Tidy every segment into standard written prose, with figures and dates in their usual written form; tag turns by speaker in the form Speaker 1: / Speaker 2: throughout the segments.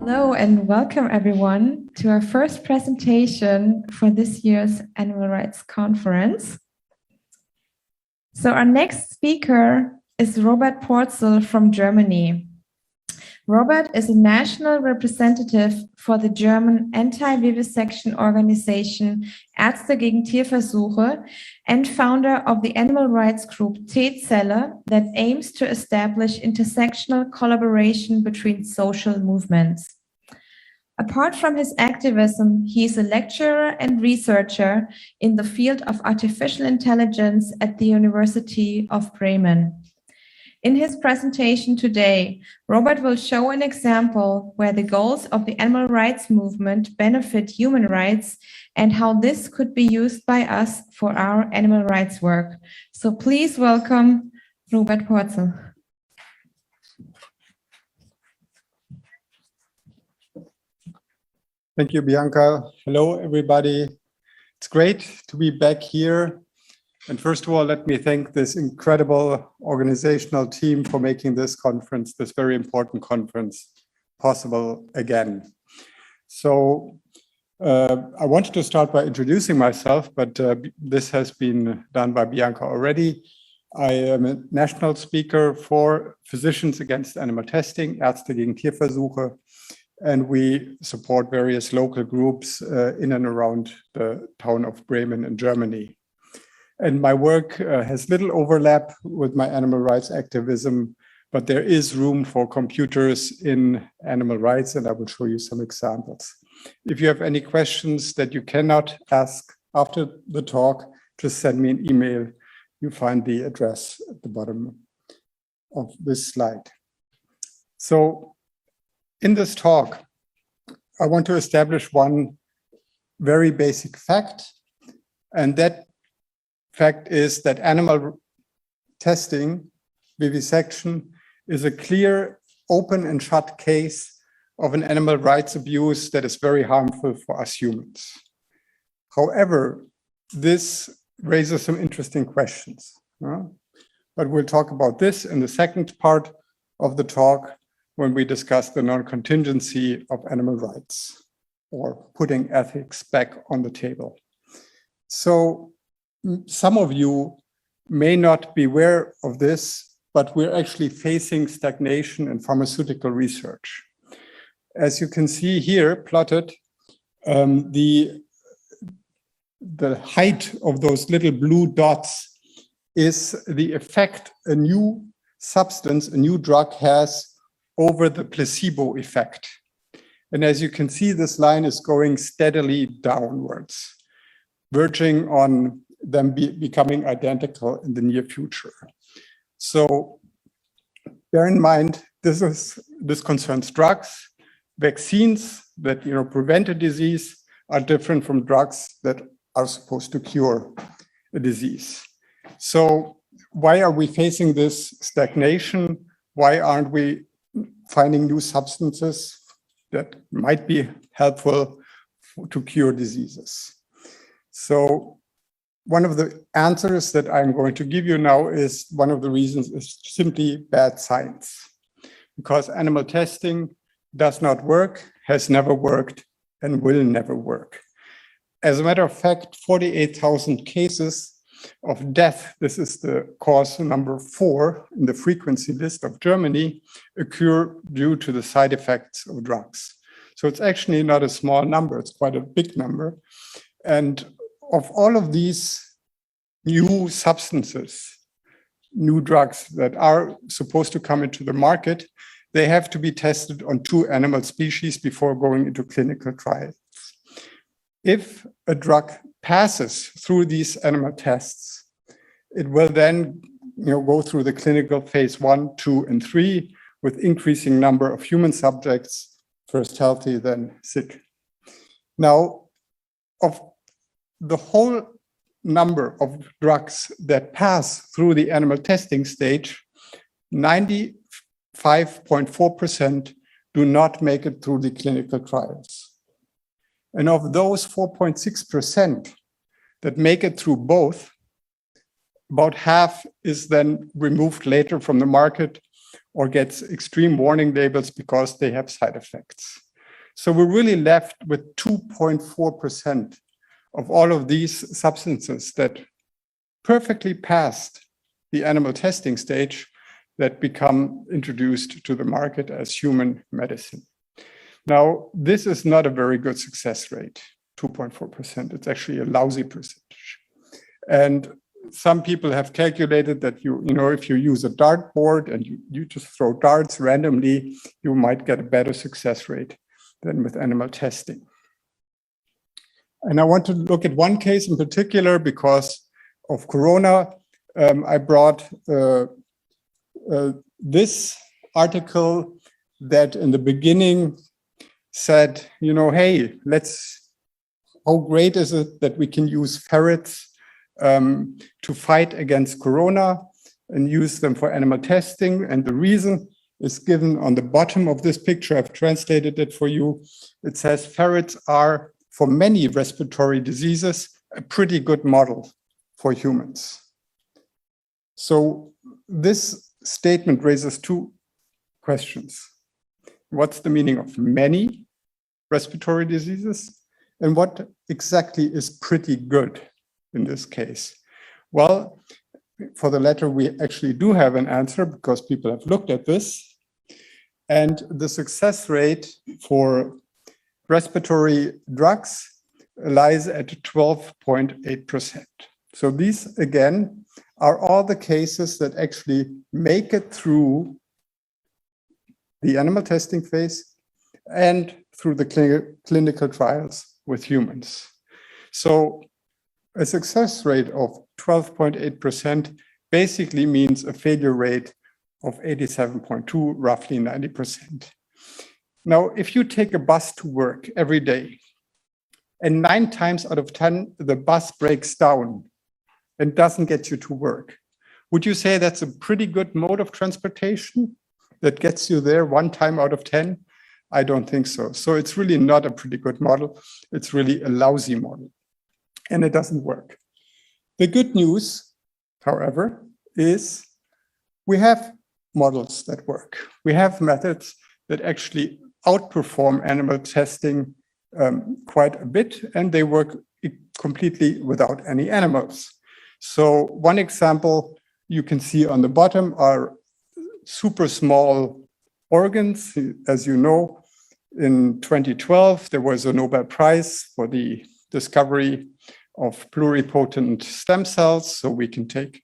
Speaker 1: Hello and welcome everyone to our first presentation for this year's Animal Rights Conference. So our next speaker is Robert Porzel from Germany. Robert is a national representative for the German anti-vivisection organization Ärzte gegen Tierversuche and founder of the animal rights group T-Zelle that aims to establish intersectional collaboration between social movements. Apart from his activism, he is a lecturer and researcher in the field of artificial intelligence at the University of Bremen. In his presentation today, Robert will show an example where the goals of the animal rights movement benefit human rights and how this could be used by us for our animal rights work. So please welcome Robert Porzel.
Speaker 2: Thank you, Bianca. Hello, everybody. It's great to be back here. And first of all, let me thank this incredible organizational team for making this conference, this very important conference, possible again. So I wanted to start by introducing myself, but this has been done by Bianca already. I am a national speaker for Physicians Against Animal Testing, Ärzte gegen Tierversuche, and we support various local groups in and around the town of Bremen in Germany. And my work has little overlap with my animal rights activism, but there is room for computers in animal rights, and I will show you some examples. If you have any questions that you cannot ask after the talk, just send me an email. You find the address at the bottom of this slide. So in this talk, I want to establish one very basic fact, and that fact is that animal testing, vivisection, is a clear, open and shut case of an animal rights abuse that is very harmful for us humans. However, this raises some interesting questions. But we'll talk about this in the second part of the talk when we discuss the non-contingency of animal rights, or putting ethics back on the table. So some of you may not be aware of this, but we're actually facing stagnation in pharmaceutical research. As you can see here plotted, the height of those little blue dots is the effect a new substance, a new drug has over the placebo effect. And as you can see, this line is going steadily downwards, verging on them becoming identical in the near future. So bear in mind, this concerns drugs. Vaccines that prevent a disease are different from drugs that are supposed to cure a disease. So why are we facing this stagnation? Why aren't we finding new substances that might be helpful to cure diseases? So one of the answers that I'm going to give you now is one of the reasons is simply bad science, because animal testing does not work, has never worked, and will never work. As a matter of fact, 48,000 cases of death, this is the cause number 4 in the frequency list of Germany, occur due to the side effects of drugs. So it's actually not a small number, it's quite a big number. And of all of these new substances, new drugs that are supposed to come into the market, they have to be tested on 2 animal species before going into clinical trials. If a drug passes through these animal tests, it will then go through the clinical phase 1, 2, and 3 with increasing number of human subjects, first healthy, then sick. Now, of the whole number of drugs that pass through the animal testing stage, 95.4% do not make it through the clinical trials. And of those 4.6% that make it through both, about half is then removed later from the market or gets extreme warning labels because they have side effects. So we're really left with 2.4% of all of these substances that perfectly passed the animal testing stage that become introduced to the market as human medicine. Now, this is not a very good success rate, 2.4%. It's actually a lousy percentage. And some people have calculated that if you use a dartboard and you just throw darts randomly, you might get a better success rate than with animal testing. And I want to look at one case in particular because of Corona. I brought this article that in the beginning said, hey, how great is it that we can use ferrets to fight against Corona and use them for animal testing. And the reason is given on the bottom of this picture. I've translated it for you. It says ferrets are, for many respiratory diseases, a pretty good model for humans. So this statement raises two questions. What's the meaning of many respiratory diseases? And what exactly is pretty good in this case? Well, for the latter, we actually do have an answer because people have looked at this. And the success rate for respiratory drugs lies at 12.8%. So these, again, are all the cases that actually make it through the animal testing phase and through the clinical trials with humans. So a success rate of 12.8% basically means a failure rate of 87.2, roughly 90%. Now, if you take a bus to work every day and 9 times out of 10, the bus breaks down and doesn't get you to work, would you say that's a pretty good mode of transportation that gets you there 1 time out of 10? I don't think so. So it's really not a pretty good model. It's really a lousy model, and it doesn't work. The good news, however, is we have models that work. We have methods that actually outperform animal testing quite a bit, and they work completely without any animals. So one example you can see on the bottom are super small organs. As you know, in 2012, there was a Nobel Prize for the discovery of pluripotent stem cells. So we can take,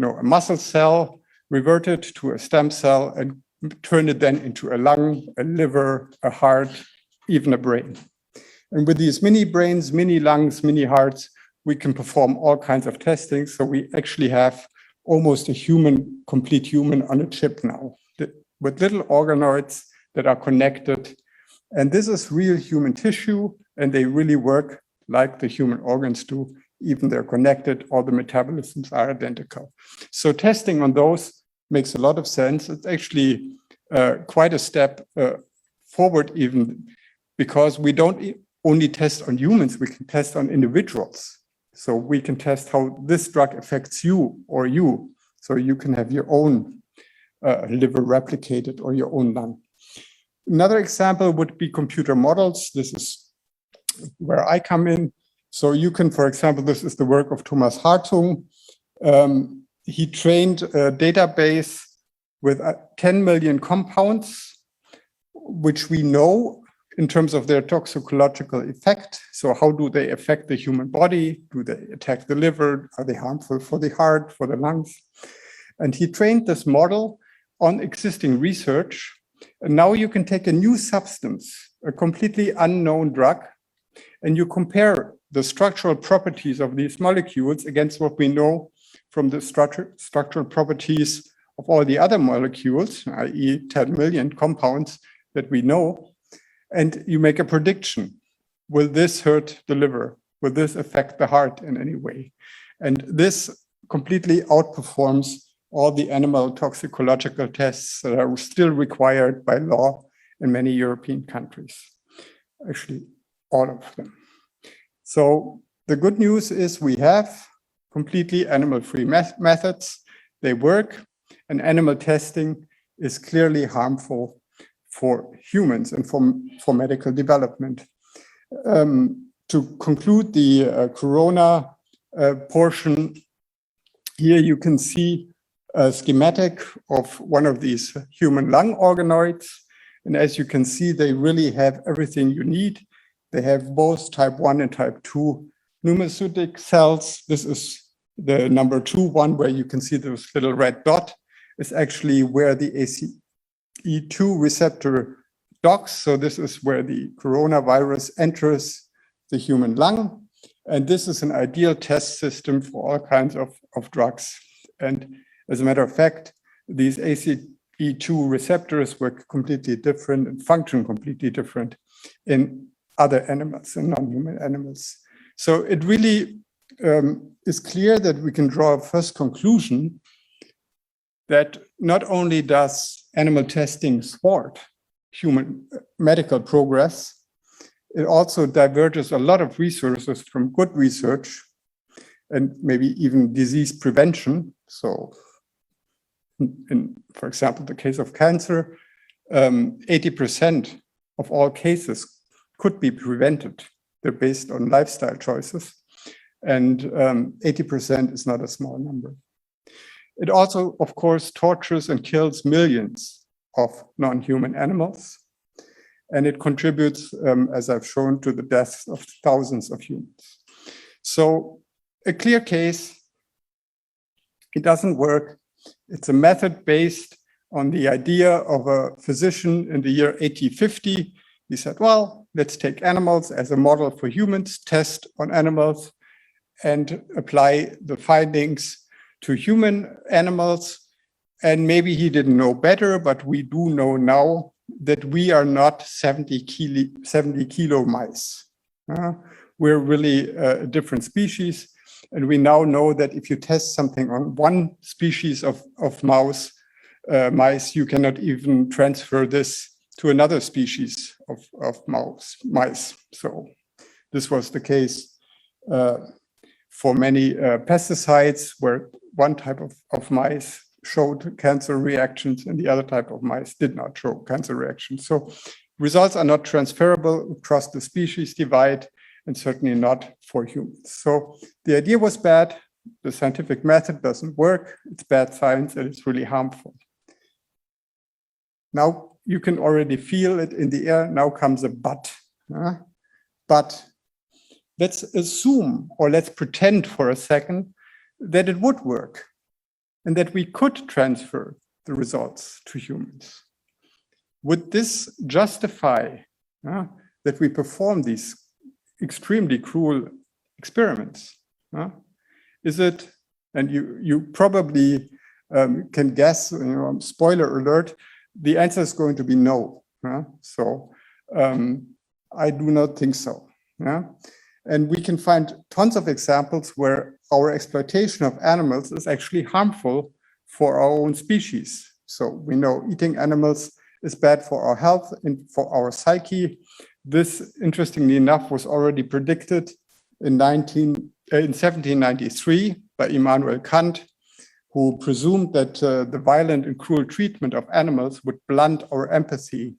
Speaker 2: a muscle cell, revert it to a stem cell, and turn it then into a lung, a liver, a heart, even a brain. And with these mini brains, mini lungs, mini hearts, we can perform all kinds of testing. So we actually have almost a human, complete human on a chip now, with little organoids that are connected. And this is real human tissue, and they really work like the human organs do. Even they're connected, all the metabolisms are identical. So testing on those makes a lot of sense. It's actually quite a step forward even, because we don't only test on humans, we can test on individuals. So we can test how this drug affects you or you. So you can have your own liver replicated or your own lung. Another example would be computer models. This is where I come in. So you can, for example, this is the work of Thomas Hartung. He trained a database with 10 million compounds, which we know in terms of their toxicological effect. So how do they affect the human body? Do they attack the liver? Are they harmful for the heart, for the lungs? And he trained this model on existing research. And now you can take a new substance, a completely unknown drug, and you compare the structural properties of these molecules against what we know from the structural properties of all the other molecules, i.e. 10 million compounds that we know, and you make a prediction. Will this hurt the liver? Will this affect the heart in any way? And this completely outperforms all the animal toxicological tests that are still required by law in many European countries. Actually, all of them. So the good news is we have completely animal-free methods. They work, and animal testing is clearly harmful for humans and for medical development. To conclude the corona portion, here you can see a schematic of one of these human lung organoids. And as you can see, they really have everything you need. They have both type 1 and type 2 pneumocytic cells. This is the number 2 one, where you can see this little red dot is actually where the ACE2 receptor docks. So this is where the coronavirus enters the human lung. And this is an ideal test system for all kinds of drugs. And as a matter of fact, these ACE2 receptors were completely different and function completely different in other animals, in non-human animals. So it really is clear that we can draw a first conclusion that not only does animal testing thwart human medical progress, it also diverges a lot of resources from good research and maybe even disease prevention. So in, for example, the case of cancer, 80% of all cases could be prevented. They're based on lifestyle choices, and 80% is not a small number. It also, of course, tortures and kills millions of non-human animals, and it contributes, as I've shown, to the deaths of thousands of humans. So a clear case, it doesn't work. It's a method based on the idea of a physician in the year 1850. He said, well, let's take animals as a model for humans, test on animals, and apply the findings to human animals. And maybe he didn't know better, but we do know now that we are not 70 kilo mice. We're really a different species. And we now know that if you test something on one species of mice, you cannot even transfer this to another species of mice. So this was the case for many pesticides, where one type of mice showed cancer reactions and the other type of mice did not show cancer reactions. So results are not transferable across the species divide, and certainly not for humans. So the idea was bad. The scientific method doesn't work. It's bad science, and it's really harmful. Now you can already feel it in the air. Now comes a but. But let's assume, or let's pretend for a second, that it would work and that we could transfer the results to humans. Would this justify that we perform these extremely cruel experiments? Is it, and you probably can guess, spoiler alert, the answer is going to be no. So I do not think so. And we can find tons of examples where our exploitation of animals is actually harmful for our own species. So we know eating animals is bad for our health and for our psyche. This, interestingly enough, was already predicted in 1793 by Immanuel Kant, who presumed that the violent and cruel treatment of animals would blunt our empathy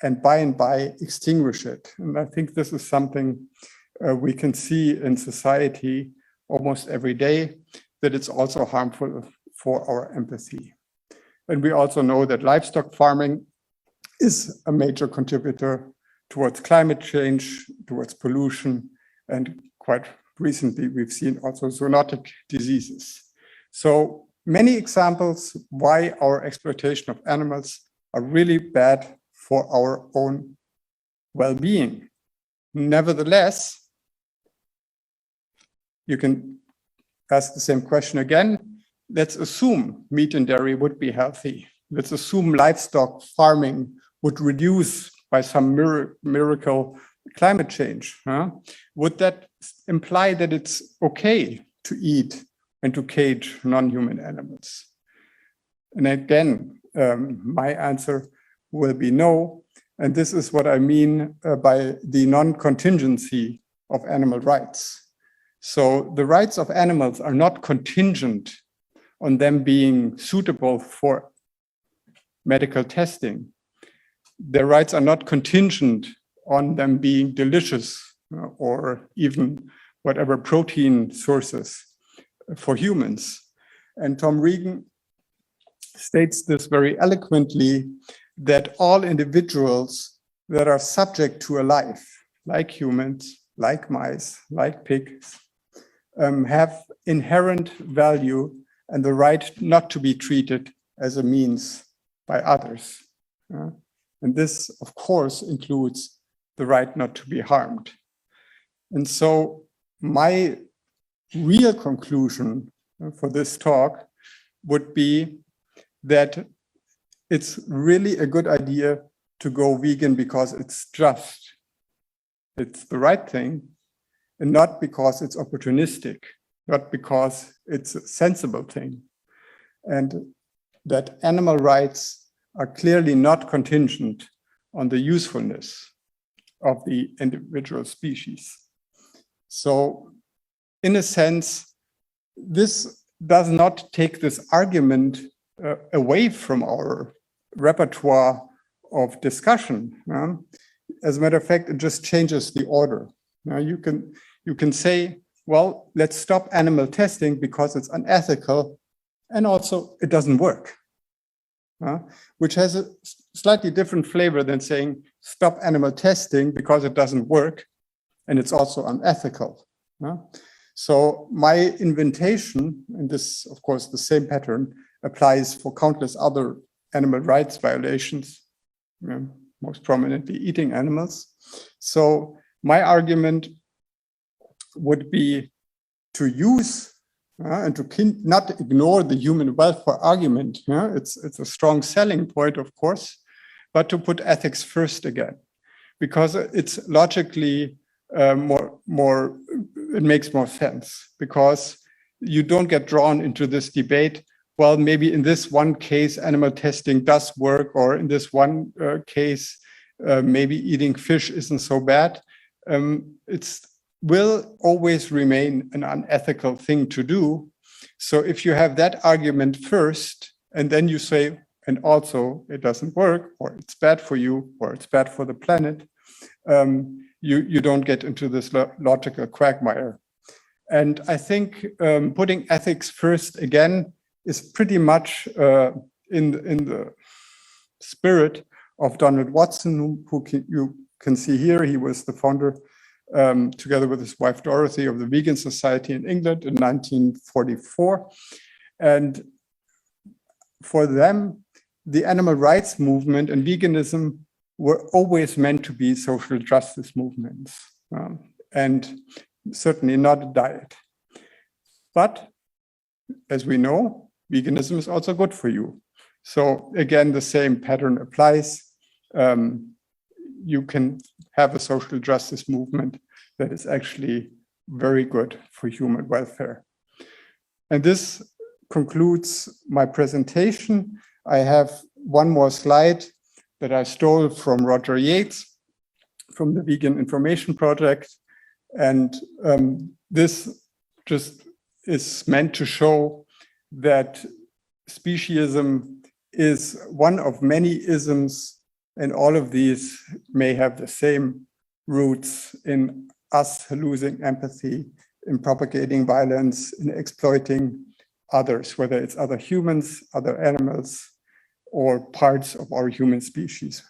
Speaker 2: and by extinguish it. And I think this is something we can see in society almost every day, that it's also harmful for our empathy. And we also know that livestock farming is a major contributor towards climate change, towards pollution, and quite recently we've seen also zoonotic diseases. So many examples why our exploitation of animals are really bad for our own well-being. Nevertheless, you can ask the same question again. Let's assume meat and dairy would be healthy. Let's assume livestock farming would reduce by some miracle climate change. Would that imply that it's okay to eat and to cage non-human animals? And again, my answer will be no. And this is what I mean by the non-contingency of animal rights. So the rights of animals are not contingent on them being suitable for medical testing. Their rights are not contingent on them being delicious or even whatever protein sources for humans. And Tom Regan states this very eloquently, that all individuals that are subject to a life, like humans, like mice, like pigs, have inherent value and the right not to be treated as a means by others. And this, of course, includes the right not to be harmed. And so my real conclusion for this talk would be that it's really a good idea to go vegan because it's the right thing, and not because it's opportunistic, not because it's a sensible thing. And that animal rights are clearly not contingent on the usefulness of the individual species. So in a sense, this does not take this argument away from our repertoire of discussion. As a matter of fact, it just changes the order. You can say, well, let's stop animal testing because it's unethical, and also it doesn't work, which has a slightly different flavor than saying stop animal testing because it doesn't work and it's also unethical. So my invitation, and this, of course, the same pattern applies for countless other animal rights violations, most prominently eating animals. So my argument would be to use and to not ignore the human welfare argument. It's a strong selling point, of course, but to put ethics first again, because it's logically it makes more sense, because you don't get drawn into this debate. Well, maybe in this one case, animal testing does work, or in this one case, maybe eating fish isn't so bad. It will always remain an unethical thing to do. So if you have that argument first, and then you say, and also it doesn't work, or it's bad for you, or it's bad for the planet, you don't get into this logical quagmire. And I think putting ethics first again is pretty much in the spirit of Donald Watson, who you can see here. He was the founder, together with his wife Dorothy, of the Vegan Society in England in 1944. And for them, the animal rights movement and veganism were always meant to be social justice movements, and certainly not a diet. But as we know, veganism is also good for you. So again, the same pattern applies. You can have a social justice movement that is actually very good for human welfare. And this concludes my presentation. I have one more slide that I stole from Roger Yates from the Vegan Information Project. And this just is meant to show that speciesism is one of many isms, and all of these may have the same roots in us losing empathy, in propagating violence, in exploiting others, whether it's other humans, other animals, or parts of our human species.